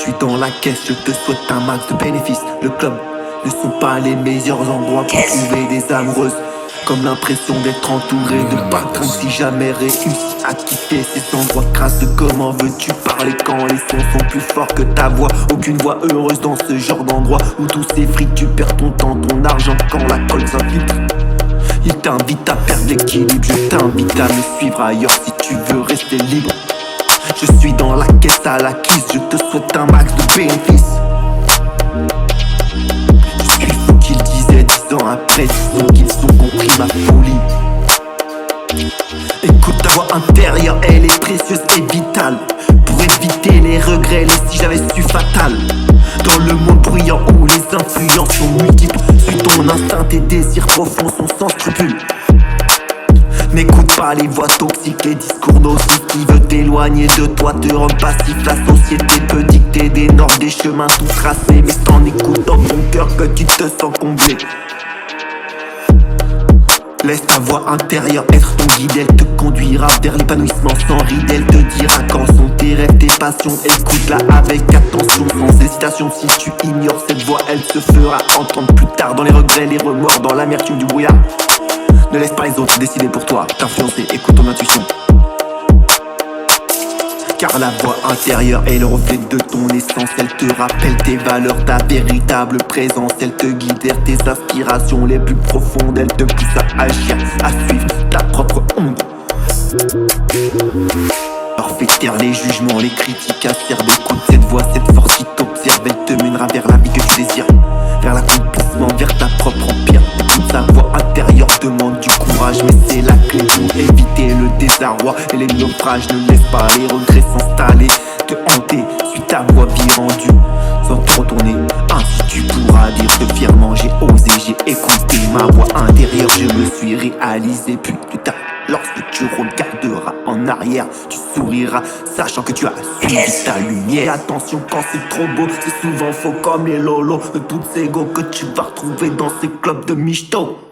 suis dans la caisse, je te souhaite un max de bénéfices. Le club ne sont pas les meilleurs endroits pour trouver des amoureuses. Comme l'impression d'être entouré de patrons. Si jamais réussi à quitter ces endroits crasseux, comment veux-tu parler quand les sons sont plus forts que ta voix? Aucune voix heureuse dans ce genre d'endroit où tout s'effrite, tu perds ton temps, ton argent quand la colle s'infiltre. Il t'invite à perdre l'équilibre, je t'invite à me suivre ailleurs si tu veux rester libre. Je suis dans la caisse à la kiss, je te souhaite un max de bénéfices. Je suis fou qu'ils disaient 10 ans après, disons qu'ils ont compris ma folie. Écoute ta voix intérieure, elle est précieuse et vitale. Pour éviter les regrets, les si j'avais su fatal. Dans le monde bruyant où les influences sont multiples, suis ton instinct, tes désirs profonds sont sans scrupules. N'écoute pas les voix toxiques, les discours nocifs qui veulent t'éloigner de toi, te rendre passif. La société peut dicter des normes, des chemins tout tracés, mais c'est en écoutant ton cœur que tu te sens comblé. Laisse ta voix intérieure être ton guide, elle te conduira vers l'épanouissement sans ride. Elle te dira quand sont tes rêves, tes passions. Écoute-la avec attention, sans hésitation. Si tu ignores cette voix, elle te fera entendre plus tard dans les regrets, les remords, dans l'amertume du brouillard. Ne laisse pas les autres décider pour toi, t'influencer, écoute ton intuition. Car la voix intérieure est le reflet de ton essence. Elle te rappelle tes valeurs, ta véritable présence. Elle te guide vers tes aspirations les plus profondes. Elle te pousse à agir, à suivre ta propre ombre. Alors fais taire les jugements, les critiques acerbes. Écoute cette voix, cette force qui t'observe. Elle te mènera vers la vie que tu désires, vers l'accomplissement, vers ta propre empire. Écoute sa voix intérieure, demande du courage, mais c'est la clé pour éviter le désarroi et les naufrages. Ne laisse pas les regrets s'installer, te hanter, suis ta voix vie rendue sans trop tourner. Ainsi tu pourras dire que fièrement j'ai osé, j'ai écouté ma voix intérieure. Je me suis réalisé puis plus tard. Lorsque tu regarderas en arrière, tu souriras, sachant que tu as suivi ta lumière. Et attention quand c'est trop beau, c'est souvent faux comme les lolos de toutes ces go que tu vas retrouver dans ces clubs de michto.